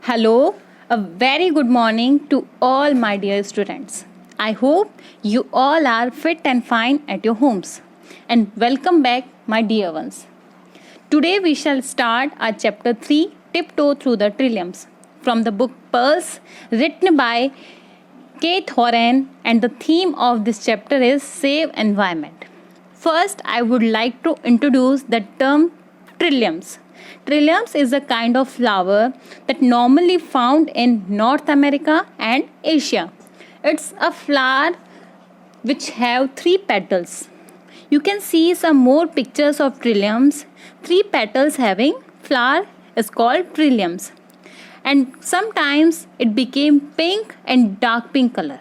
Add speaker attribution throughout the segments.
Speaker 1: Hello, a very good morning to all my dear students. I hope you all are fit and fine at your homes. And welcome back, my dear ones. Today we shall start our chapter 3, Tiptoe Through the Trilliums, from the book Pearls, written by Kate Horan, and the theme of this chapter is Save Environment. First, I would like to introduce the term trilliums. Trilliums is a kind of flower that normally found in North America and Asia. It's a flower which have 3 petals. You can see some more pictures of trilliums. 3 petals having flower is called trilliums. And sometimes it became pink and dark pink color.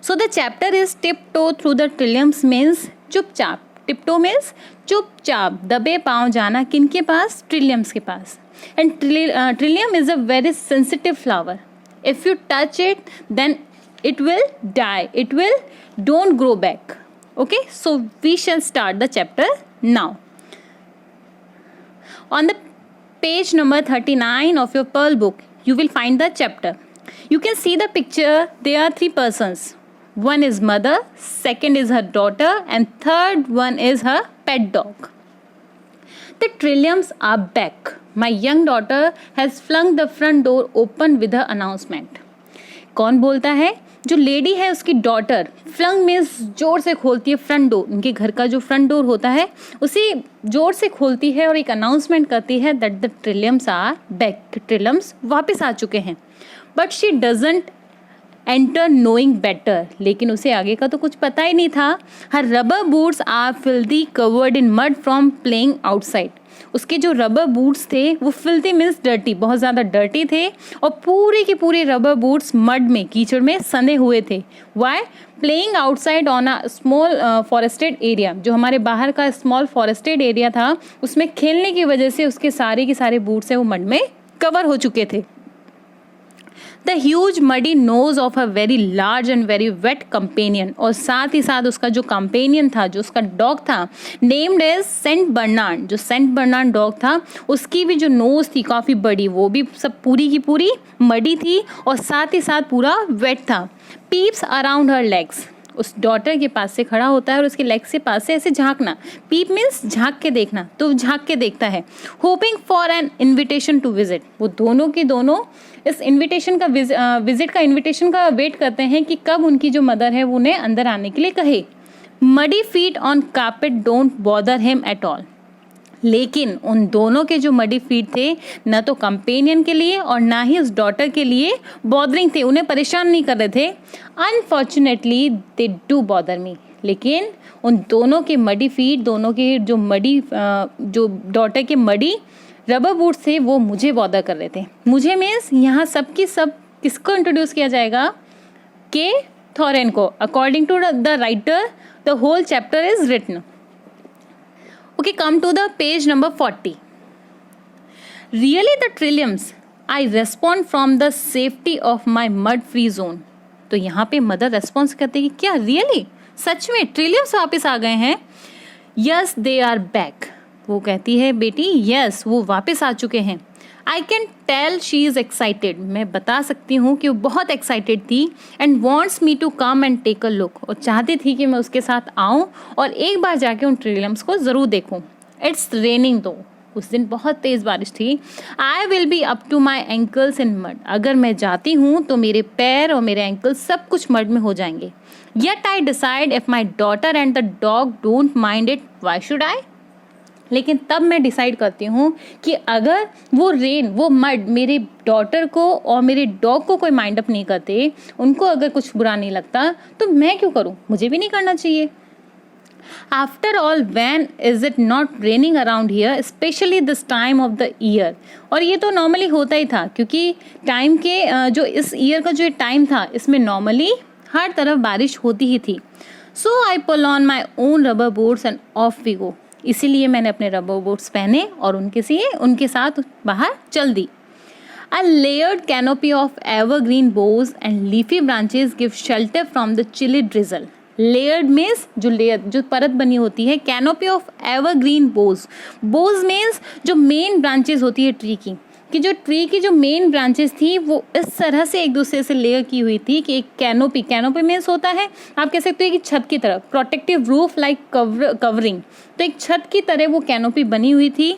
Speaker 1: So the chapter is tiptoe through the trilliums means चुपचाप. टिप्टो means चुपचाप दबे पाँव जाना किनके पास? Trilliums के पास. And trillium is a very sensitive flower. If you touch it then it will die, it will don't grow back. Okay, so we shall start the chapter now. On the page number 39 of your Pearl book, you will find the chapter. You can see the picture. There are 3 persons. One is mother, second is her daughter, and third one is her pet dog. The trilliums are back. My young daughter has flung the front door open with her announcement. कौन बोलता है? जो lady है उसकी daughter. Flung means जोर से खोलती है फ्रंट डोर. उनके घर का जो फ्रंट डोर होता है उसी जोर से खोलती है और एक अनाउंसमेंट करती है that the trilliums are back. Trilliums वापस आ चुके हैं. But she doesn't enter knowing better. लेकिन उसे आगे का तो कुछ पता ही नहीं था. Her rubber boots are filthy covered in mud from playing outside. उसके जो रबर बूट्स थे वो फिल्दी मीन्स डर्टी, बहुत ज़्यादा डर्टी थे और पूरे के पूरे रबर बूट्स मड में कीचड़ में सने हुए थे. Why? Playing outside on a small forested area. जो हमारे बाहर का स्मॉल फॉरेस्टेड एरिया था उसमें खेलने की वजह से उसके सारे के सारे बूट्स हैं वो मड में कवर हो चुके थे. The huge muddy nose of a very large and very wet companion. और साथ ही साथ उसका जो companion था, जो उसका डॉग था, named as सेंट बर्नार्ड. जो सेंट बर्नार्ड डॉग था उसकी भी जो नोज थी काफ़ी बड़ी, वो भी सब पूरी की पूरी मडी थी और साथ ही साथ पूरा वेट था. पीप्स अराउंड हर लेग्स. उस डॉटर के पास से खड़ा होता है और उसके लेग से पास से ऐसे झांकना. पीप मीन्स झांक के देखना, तो झांक के देखता है. Hoping for an invitation to visit. वो दोनों की दोनों इस इन्विटेशन का विजिट का इन्विटेशन का वेट करते हैं कि कब उनकी जो मदर है वो उन्हें अंदर आने के लिए कहे. Muddy feet on carpet don't bother him at all. लेकिन उन दोनों के जो मडी फीट थे न तो कंपेनियन के लिए और ना ही उस डॉटर के लिए बॉदरिंग थे, उन्हें परेशान नहीं कर रहे थे. Unfortunately they do bother me. लेकिन उन दोनों के मडी फीट, दोनों के जो मडी जो डॉटर के मडी रबर बूट्स थे वो मुझे बॉदर कर रहे थे. मुझे मीन्स यहाँ सब किसको इंट्रोड्यूस किया जाएगा? के थॉरेन को. According to the writer the whole chapter is written. Okay, come to the page number 40. Really the trilliums, I respond from the safety of my mud-free zone. तो यहाँ पे मदर रेस्पॉन्स करते हैं कि क्या रियली सच में ट्रिलियम्स वापस आ गए हैं? Yes they are back. वो कहती है बेटी यस वो वापस आ चुके हैं. I can tell she is excited. मैं बता सकती हूँ कि वो बहुत एक्साइटेड थी. And wants me to come and take a look. और चाहती थी कि मैं उसके साथ आऊँ और एक बार जाके उन ट्रिलियम्स को ज़रूर देखूँ. इट्स रेनिंग दो. उस दिन बहुत तेज़ बारिश थी. I will be up to my ankles in mud. अगर मैं जाती हूँ तो मेरे पैर और मेरे एंकल सब कुछ मड में हो जाएंगे. Yet I decide if my daughter and the dog don't mind it why should I. लेकिन तब मैं डिसाइड करती हूँ कि अगर वो रेन वो मड मेरे डॉटर को और मेरे डॉग को कोई माइंड अप नहीं करते, उनको अगर कुछ बुरा नहीं लगता तो मैं क्यों करूँ? मुझे भी नहीं करना चाहिए. After all when is it not raining around here specially this time of the year. और ये तो नॉर्मली होता ही था क्योंकि टाइम के जो इस ईयर का जो टाइम था इसमें नॉर्मली हर तरफ बारिश होती ही थी. So I pull on my own rubber boots and off we go. इसीलिए मैंने अपने रबर बूट्स पहने और उनके साथ बाहर चल दी. A layered canopy of evergreen boughs and leafy branches give shelter from the chilly drizzle. Layered means जो परत बनी होती है. Canopy of evergreen boughs. Boughs means जो main branches होती है ट्री की. कि जो ट्री की जो मेन ब्रांचेस थी वो इस तरह से एक दूसरे से लेयर की हुई थी कि एक कैनोपी मीन्स होता है, आप कह सकते हो कि छत की तरह, प्रोटेक्टिव रूफ लाइक कवरिंग, तो एक छत की तरह वो कैनोपी बनी हुई थी।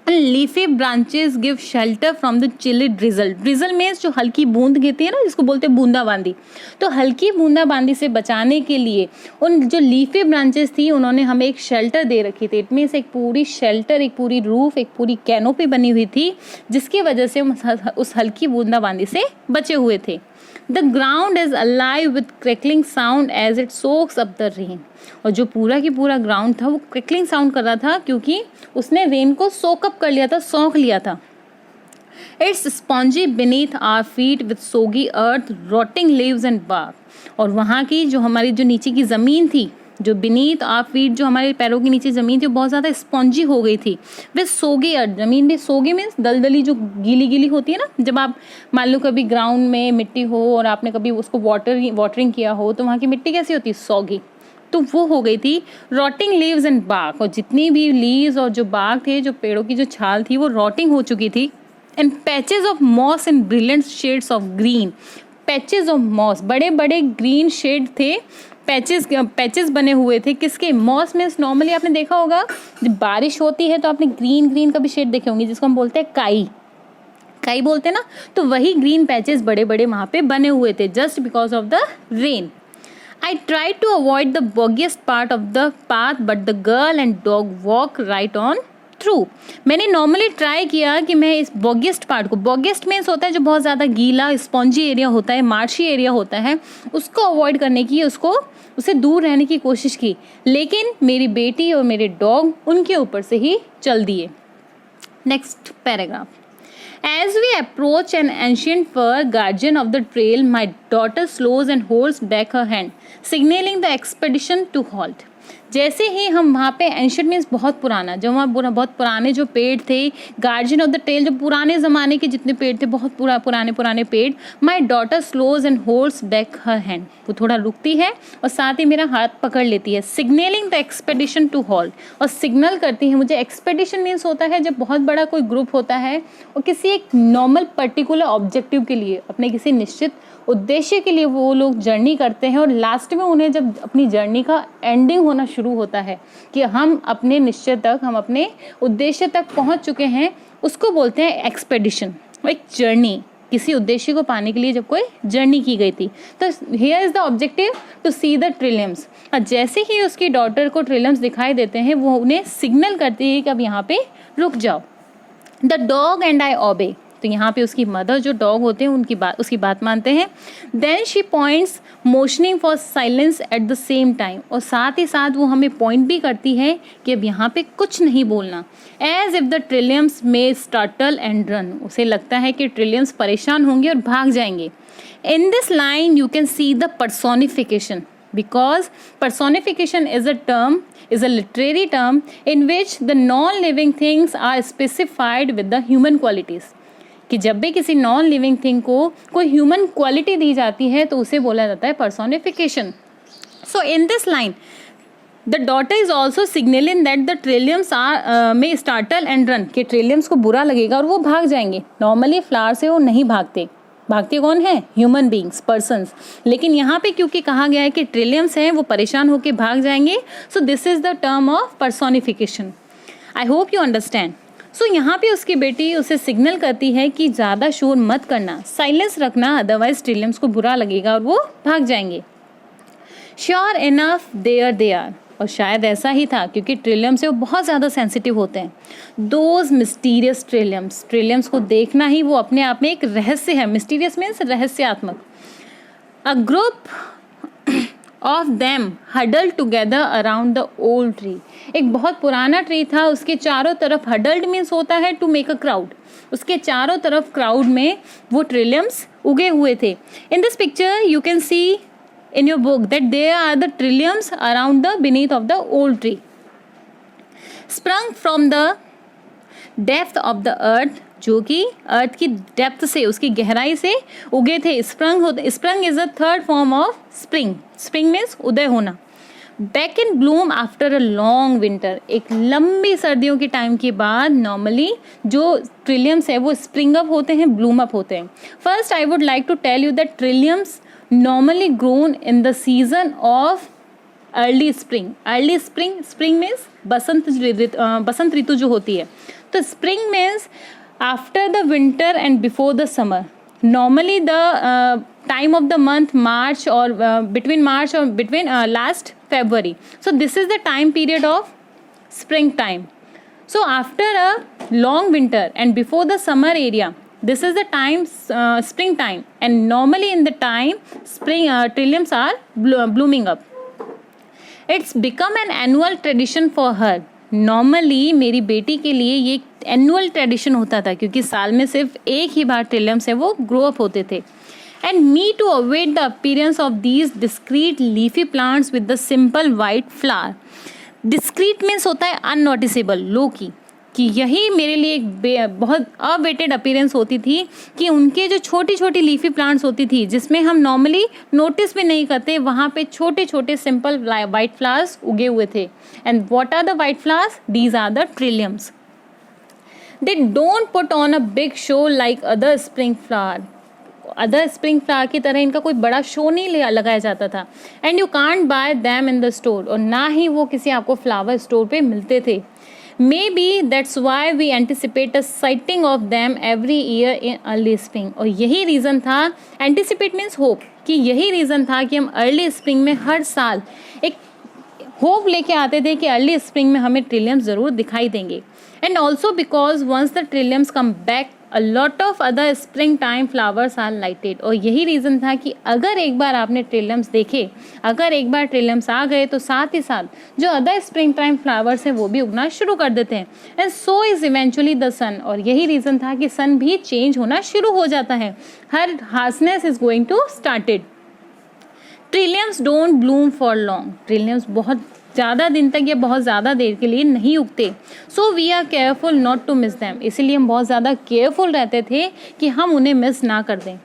Speaker 1: Leafy branches give shelter from the chilly drizzle. Drizzle means जो हल्की बूंद गिरती है ना, जिसको बोलते हैं बूंदाबांदी, तो हल्की बूंदाबांदी से बचाने के लिए उन जो लीफी ब्रांचेस थी उन्होंने हमें एक शेल्टर दे रखी थी। इट मीन्स एक पूरी शेल्टर, एक पूरी रूफ, एक पूरी कैनोपी बनी हुई थी, जिसकी वजह से उस हल्की बूंदाबांदी से बचे हुए थे। The ground is alive with crackling sound as it soaks up the rain. और जो पूरा की पूरा ग्राउंड था वो क्रैकलिंग साउंड कर रहा था क्योंकि उसने रेन को सोकअप कर लिया था, सौंख लिया था। It's spongy beneath our feet with soggy earth, rotting leaves and bark. और वहाँ की जो हमारी जो नीचे की ज़मीन थी, जो बीनीथ आवर फीट, जो हमारे पैरों के नीचे ज़मीन थी, वो बहुत ज़्यादा स्पॉन्जी हो गई थी। विथ सोगी अर्थ, ज़मीन भी सोगी मीन्स दलदली, जो गीली गीली होती है ना, जब आप मान लो कभी ग्राउंड में मिट्टी हो और आपने कभी उसको वाटरिंग किया हो तो वहाँ की मिट्टी कैसी होती है, सॉगी, तो वो हो गई थी। रॉटिंग लीव्स एंड बार्क, और जितनी भी लीव्स और जो बार्क थे, जो पेड़ों की जो छाल थी, वो रॉटिंग हो चुकी थी। And patches of moss in brilliant shades of green, patches of moss, बड़े बड़े ग्रीन शेड थे, पैचेस बने हुए थे। किसके? मॉस मीन्स नॉर्मली आपने देखा होगा जब बारिश होती है तो आपने ग्रीन ग्रीन का भी शेड देखे होंगे, जिसको हम बोलते हैं काई बोलते हैं ना, तो वही ग्रीन पैचेस बड़े बड़े वहाँ पे बने हुए थे, just because of the rain. I tried to avoid the boggiest part of the path, but the girl and dog walk right on through. मैंने नॉर्मली ट्राई किया कि मैं इस बॉगिएस्ट पार्ट को, बॉगिएस्ट मीन्स होता है जो बहुत ज़्यादा गीला स्पॉन्जी एरिया होता है, मार्शी एरिया होता है, उसको अवॉइड करने की, उससे दूर रहने की कोशिश की, लेकिन मेरी बेटी और मेरे डॉग उनके ऊपर से ही चल दिए। Next paragraph. As we approach an ancient fir guardian of the trail, my daughter slows and holds back her hand, signaling the expedition to halt. जैसे ही हम वहाँ पे, एंशियंट मीन्स बहुत पुराना, जो वहाँ बहुत पुराने जो पेड़ थे, गार्जियन ऑफ द ट्रेल, जो पुराने ज़माने के जितने पेड़ थे, बहुत पुराने पेड़, my daughter slows and holds back her hand, वो थोड़ा रुकती है और साथ ही मेरा हाथ पकड़ लेती है। Signalling the expedition to halt, और सिग्नल करती है मुझे। एक्सपेडिशन मीन्स होता है जब बहुत बड़ा कोई ग्रुप होता है और किसी एक नॉर्मल पर्टिकुलर ऑब्जेक्टिव के लिए, अपने किसी निश्चित उद्देश्य के लिए वो लोग जर्नी करते हैं, और लास्ट में उन्हें जब अपनी जर्नी का एंडिंग होना शुरू होता है कि हम अपने निश्चय तक, हम अपने उद्देश्य तक पहुंच चुके हैं, उसको बोलते हैं एक्सपेडिशन। एक जर्नी, किसी उद्देश्य को पाने के लिए जब कोई जर्नी की गई थी। तो here is the objective to see the trilliums. और जैसे ही उसकी डॉटर को ट्रिलियम्स दिखाई देते हैं, वो उन्हें सिग्नल करती है कि अब यहाँ पे रुक जाओ। द डॉग एंड आई ओबे, तो यहाँ पे उसकी मदर, जो डॉग होते हैं, उसकी बात मानते हैं। Then she points motioning for silence at the same time, और साथ ही साथ वो हमें पॉइंट भी करती है कि अब यहाँ पे कुछ नहीं बोलना। As if the trilliums may startle and run, उसे लगता है कि ट्रिलियम्स परेशान होंगे और भाग जाएंगे। इन this line you can see the personification, because personification is a literary term in which the non-living things are specified with the human qualities. कि जब भी किसी नॉन लिविंग थिंग को कोई ह्यूमन क्वालिटी दी जाती है तो उसे बोला जाता है personification. So in this line the daughter is also signalling that the trilliums are may startle and run, कि ट्रिलियम्स को बुरा लगेगा और वो भाग जाएंगे। नॉर्मली फ्लावर से वो नहीं भागते कौन है? Human beings, persons. लेकिन यहाँ पे क्योंकि कहा गया है कि ट्रिलियम्स हैं, वो परेशान होकर भाग जाएंगे, so this is the term of personification. I hope you understand. So यहाँ पे उसकी बेटी उसे सिग्नल करती है कि ज़्यादा शोर मत करना, साइलेंस रखना, अदरवाइज ट्रिलियम्स को बुरा लगेगा और वो भाग जाएंगे। Sure enough there they are, और शायद ऐसा ही था क्योंकि ट्रिलियम से वो बहुत ज़्यादा सेंसिटिव होते हैं। दोज मिस्टीरियस ट्रिलियम्स को देखना ही वो अपने आप में एक रहस्य है। मिस्टीरियस मीन्स रहस्यात्मक। A group of them huddled together around the old tree, एक बहुत पुराना ट्री था, उसके चारों तरफ, हडल्ड मीन्स होता है टू मेक अ क्राउड, उसके चारों तरफ क्राउड में वो ट्रिलियम्स उगे हुए थे। In this picture you can see in your book that there are the trilliums around the beneath of the old tree, sprung from the depth of the earth, जो कि अर्थ की डेप्थ से, उसकी गहराई से उगे थे। Sprung is a third form of spring. Spring means उदय होना। Back in bloom after a long winter, एक लंबी सर्दियों के टाइम के बाद नॉर्मली जो ट्रिलियम्स है वो स्प्रिंग अप होते हैं, ब्लूम अप होते हैं. First I would like to tell you that trilliums normally grown in the season of early spring. Early spring, spring means बसंत ऋतु जो होती है. तो spring means after the winter and before the summer. Normally the time of the month March or between March or between last February. So this is the time period of springtime. So after a long winter and before the summer area, this is the time springtime, and normally in the time spring trilliums are blooming up. It's become an annual tradition for her. Normally मेरी बेटी के लिए ये annual tradition होता था क्योंकि साल में सिर्फ एक ही बार ट्रिलियम्स है वो ग्रो अप होते थे. And me to avoid the appearance of these discrete leafy plants with the simple white flower. Discrete means होता है अननोटिसेबल, लो की, कि यही मेरे लिए एक बहुत अवेटेड अपीयरेंस होती थी कि उनके जो छोटी छोटी लीफी प्लांट्स होती थी जिसमें हम नॉर्मली नोटिस भी नहीं करते, वहाँ पे छोटे छोटे सिंपल वाइट फ्लावर्स उगे हुए थे. And what are the white flowers? These are the trilliums. They don't put on a big show like other spring flower. Other spring flower की तरह इनका कोई बड़ा शो नहीं लगाया जाता था. And you can't buy them in the store, और ना ही वो किसी आपको फ्लावर स्टोर पे मिलते थे. Maybe that's why we anticipate a sighting of them every year in early spring. और यही रीज़न था, anticipate means hope, कि यही रीज़न था कि हम अर्ली स्प्रिंग में हर साल एक होप लेके आते थे कि अर्ली स्प्रिंग में हमें ट्रिलियम्स ज़रूर दिखाई देंगे. And also because once the trilliums come back a lot of other spring time flowers are lighted. और यही रीज़न था कि अगर एक बार आपने ट्रिलियम्स देखे, अगर एक बार ट्रिलियम्स आ गए तो साथ ही साथ जो अदर स्प्रिंग टाइम फ्लावर्स हैं वो भी उगना शुरू कर देते हैं. And so is eventually the sun. और यही रीज़न था कि सन भी चेंज होना शुरू हो जाता है. Her harshness is going to started. Trilliums don't bloom for long. Trilliums बहुत ज़्यादा दिन तक या बहुत ज़्यादा देर के लिए नहीं उगते. So we are careful not to miss them. इसीलिए हम बहुत ज़्यादा केयरफुल रहते थे कि हम उन्हें मिस ना कर दें.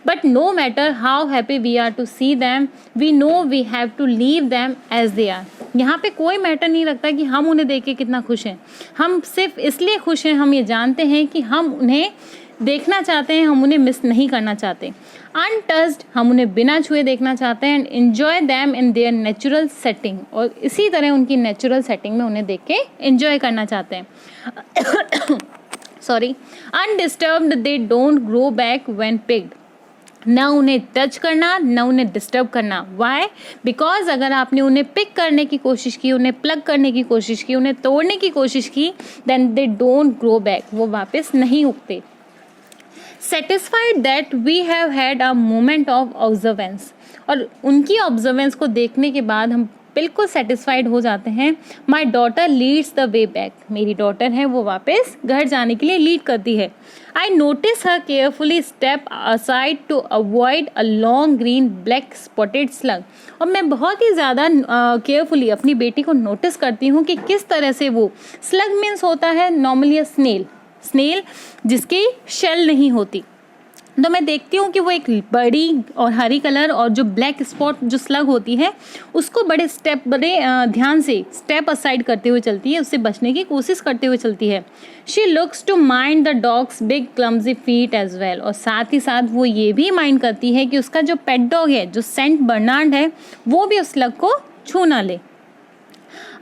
Speaker 1: But no matter how happy we are to see them, we know we have to leave them as they are. यहाँ पे कोई मैटर नहीं रखता कि हम उन्हें देख के कितना खुश हैं. हम सिर्फ इसलिए खुश हैं, हम ये जानते हैं कि हम उन्हें देखना चाहते हैं, हम उन्हें मिस नहीं करना चाहते. अनटच्ड, हम उन्हें बिना छुए देखना चाहते हैं. And enjoy them in their natural setting. और इसी तरह उनकी नेचुरल सेटिंग में उन्हें देख के एन्जॉय करना चाहते हैं. Sorry. Undisturbed they don't grow back when picked. ना उन्हें टच करना, ना उन्हें डिस्टर्ब करना. वाई? बिकॉज अगर आपने उन्हें पिक करने की कोशिश की, उन्हें प्लग करने की कोशिश की, उन्हें तोड़ने की कोशिश की, then they don't grow back. वो वापस नहीं उगते. Satisfied that we have had a moment of observance. और उनकी ऑब्जर्वेंस को देखने के बाद हम बिल्कुल सेटिस्फाइड हो जाते हैं. My daughter leads the way back. मेरी डॉटर है वो वापस घर जाने के लिए लीड करती है. I notice her carefully step aside to avoid a long green black spotted slug. और मैं बहुत ही ज़्यादा केयरफुली अपनी बेटी को नोटिस करती हूँ कि किस तरह से वो, स्लग मीन्स होता है नॉर्मली स्नेल, स्नेल जिसकी शेल नहीं होती. तो मैं देखती हूँ कि वो एक बड़ी और हरी कलर और जो ब्लैक स्पॉट जो स्लग होती है उसको बड़े ध्यान से स्टेप असाइड करते हुए चलती है, उससे बचने की कोशिश करते हुए चलती है. She looks to mind the dog's big clumsy feet as well. और साथ ही साथ वो ये भी माइंड करती है कि उसका जो पेट डॉग है, जो सेंट बर्नार्ड है, वो भी उस स्लग को छू ना ले.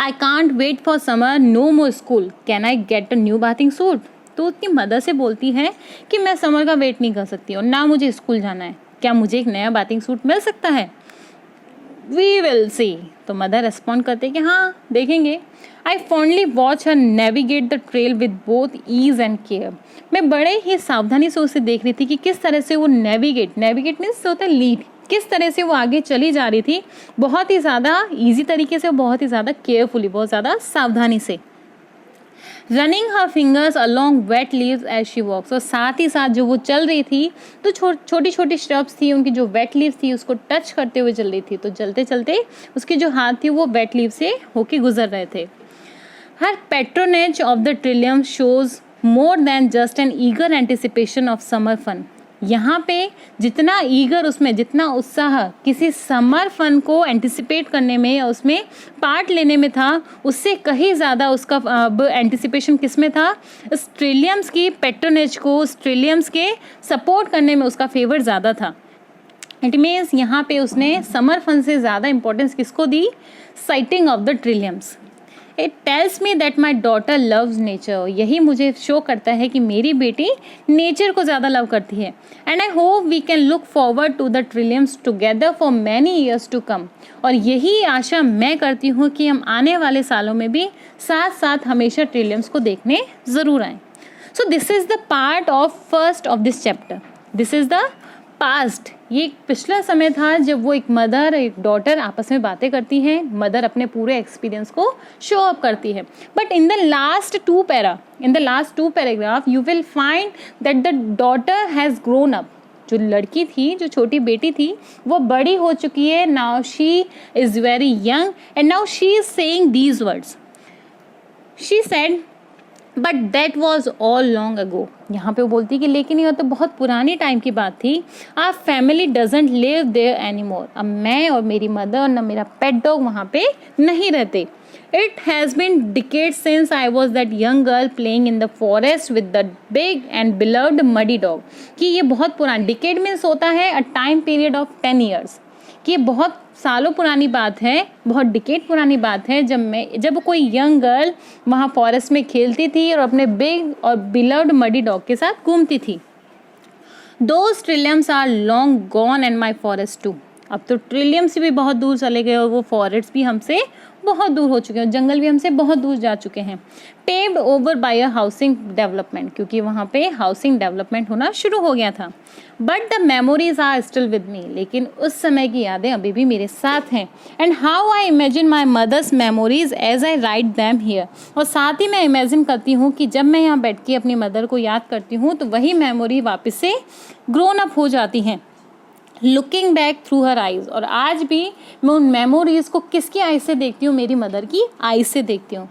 Speaker 1: I can't wait for summer, no more school, can I get a new bathing suit. तो उसकी मदर से बोलती है कि मैं समर का वेट नहीं कर सकती और ना मुझे स्कूल जाना है, क्या मुझे एक नया बाथिंग सूट मिल सकता है? We will see. तो मदर रेस्पॉन्ड करते कि हाँ देखेंगे. I fondly watch her navigate the trail with both ease and care. मैं बड़े ही सावधानी से उसे देख रही थी कि किस तरह से वो नेविगेट मीन्स होता है लीड, किस तरह से वो आगे चली जा रही थी, बहुत ही ज़्यादा ईजी तरीके से, बहुत ही ज़्यादा केयरफुली, बहुत ज़्यादा सावधानी से. Running her fingers along wet leaves as she walks. और साथ ही साथ जो वो चल रही थी तो छोटी छोटी श्रब्स थी, उनकी जो वेट लीव्स थी उसको टच करते हुए चल रही थी. तो चलते चलते उसके जो हाथ थी वो वेट लीव से होके गुजर रहे थे. Her patronage of the trillium shows more than just an eager anticipation of summer fun. यहाँ पे जितना ईगर, उसमें जितना उत्साह किसी समर फन को एंटिसिपेट करने में या उसमें पार्ट लेने में था, उससे कहीं ज़्यादा उसका एंटिसिपेशन किस में था, ऑस्ट्रेलियंस की पैट्रोनेज को, ऑस्ट्रेलियंस के सपोर्ट करने में उसका फेवर ज़्यादा था। इट मीन्स यहाँ पे उसने समर फन से ज़्यादा इंपॉर्टेंस किसको दी, sighting of the trilliums. It tells me that my daughter loves nature, यही मुझे शो करता है कि मेरी बेटी नेचर को ज़्यादा लव करती है। And I hope we can look forward to the trilliums together for many years to come, और यही आशा मैं करती हूँ कि हम आने वाले सालों में भी साथ साथ हमेशा ट्रिलियम्स को देखने ज़रूर आएँ। सो this is the part of first of this chapter. This is the past. ये एक पिछला समय था जब वो एक मदर एक डॉटर आपस में बातें करती हैं, मदर अपने पूरे एक्सपीरियंस को शो अप करती है। But in the last two paragraph you will find that the daughter has grown up. जो लड़की थी, जो छोटी बेटी थी, वो बड़ी हो चुकी है। Now she is very young and now she is saying these words. She said but that was all long ago. यहाँ पे वो बोलती है कि लेकिन यह तो बहुत पुरानी टाइम की बात थी। Our family doesn't live there any more. अब मैं और मेरी मदर और न मेरा पेट डॉग वहाँ पे नहीं रहते। It has been decades since I was that young girl playing in the forest with the big and beloved muddy dog. कि ये बहुत पुराना, डिकेड मीन्स होता है a time period of 10 years, कि ये बहुत सालों पुरानी बात है, बहुत डिकेड पुरानी बात है जब कोई यंग गर्ल वहाँ फॉरेस्ट में खेलती थी और अपने बिग और बिलव्ड मडी डॉग के साथ घूमती थी। Those trilliums are long gone and my forest too. अब तो ट्रिलियम्स भी बहुत दूर चले गए और वो फॉरेस्ट भी हमसे बहुत दूर हो चुके हैं, जंगल भी हमसे बहुत दूर जा चुके हैं। Paved over by a housing development, क्योंकि वहाँ पे हाउसिंग डेवलपमेंट होना शुरू हो गया था। But the memories are still with me, लेकिन उस समय की यादें अभी भी मेरे साथ हैं। And how I imagine my mother's memories as I write them here. और साथ ही मैं इमेजिन करती हूँ कि जब मैं यहाँ बैठ के अपनी मदर को याद करती हूँ तो वही मेमोरी वापस से ग्रोन अप हो जाती हैं, लुकिंग बैक थ्रू हर आइज़। और आज भी मैं उन मेमोरीज़ को किसकी आइज़ से देखती हूँ, मेरी मदर की आइज़ से देखती हूँ।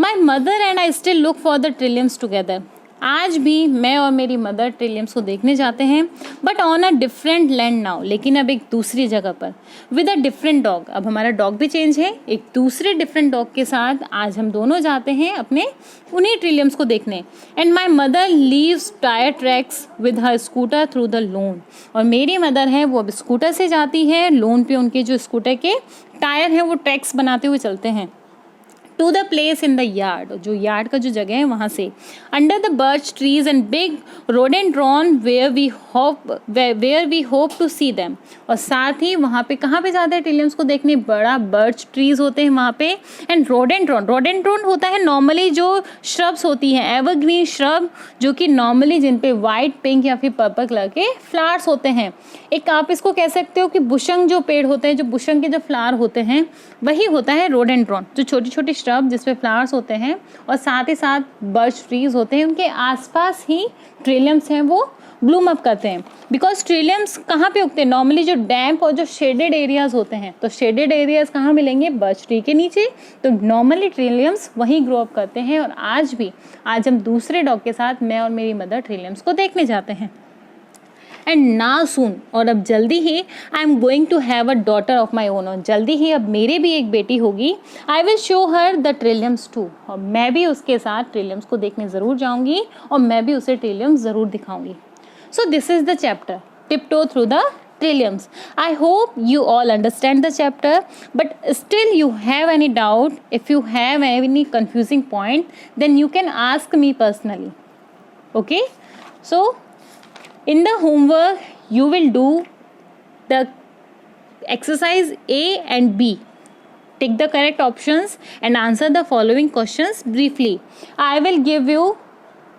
Speaker 1: My mother and I still look for the trilliums together. आज भी मैं और मेरी मदर ट्रिलियम्स को देखने जाते हैं, but on a different land now, लेकिन अब एक दूसरी जगह पर, विद अ डिफरेंट डॉग। अब हमारा डॉग भी चेंज है, एक दूसरे डिफरेंट डॉग के साथ आज हम दोनों जाते हैं अपने उन्हीं ट्रिलियम्स को देखने। And my mother leaves tyre tracks with her scooter through the loan. और मेरी मदर है वो अब स्कूटर से जाती है, लोन पे उनके जो स्कूटर के टायर हैं वो ट्रैक्स बनाते हुए चलते हैं। To the place in the yard, जो यार्ड का जो जगह है वहाँ से, under the birch trees and big rhododendron where we hope to see them. और साथ ही वहाँ पे कहाँ पे जाते हैं ट्रिलियम्स को देखने, बड़ा बर्च ट्रीज होते हैं वहाँ पे। एंड रोडेंड्रॉन होता है नॉर्मली जो श्रब्स होती हैं, एवरग्रीन श्रब, जो कि नॉर्मली जिन पे वाइट, पिंक या फिर पर्पल कलर के फ्लावर्स होते हैं। एक आप इसको कह सकते हो कि बुशंग जो पेड़ होते हैं, जो बुशंग के जो फ्लावर होते हैं, वही होता है रोडेंड्रॉन, जो छोटी छोटी श्रब जिसपे फ्लावर्स होते हैं। और साथ ही साथ बर्च ट्रीज होते हैं, उनके आसपास ही ट्रिलियम्स हैं वो ब्लूम अप करते हैं। बिकॉज ट्रिलियम्स कहाँ पे उगते हैं, नॉर्मली जो डैम्प और जो शेडेड एरियाज होते हैं, तो शेडेड एरियाज कहाँ मिलेंगे, बर्च ट्री के नीचे। तो नॉर्मली ट्रिलियम्स वहीं ग्रो अप करते हैं। और आज हम दूसरे डॉग के साथ, मैं और मेरी मदर, ट्रिलियम्स को देखने जाते हैं। एंड नाउ सून, और अब जल्दी ही, I am going to have a daughter of my own. और जल्दी ही अब मेरी भी एक बेटी होगी। I will show her the trilliums too. और मैं भी उसके साथ ट्रिलियम्स को देखने ज़रूर जाऊँगी और मैं भी उसे ट्रिलियम्स ज़रूर दिखाऊंगी। So this is the chapter, tiptoe through the trilliums. I hope you all understand the chapter, but still you have any doubt, if you have any confusing point, then you can ask me personally. Okay, so in the homework you will do the exercise A and B. Take the correct options and answer the following questions briefly. I will give you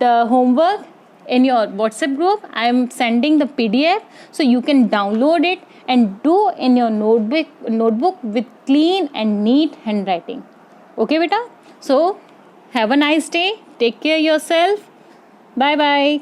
Speaker 1: the homework in your WhatsApp group. I am sending the PDF so you can download it and do in your notebook with clean and neat handwriting. Okay beta, so have a nice day, take care yourself, bye bye.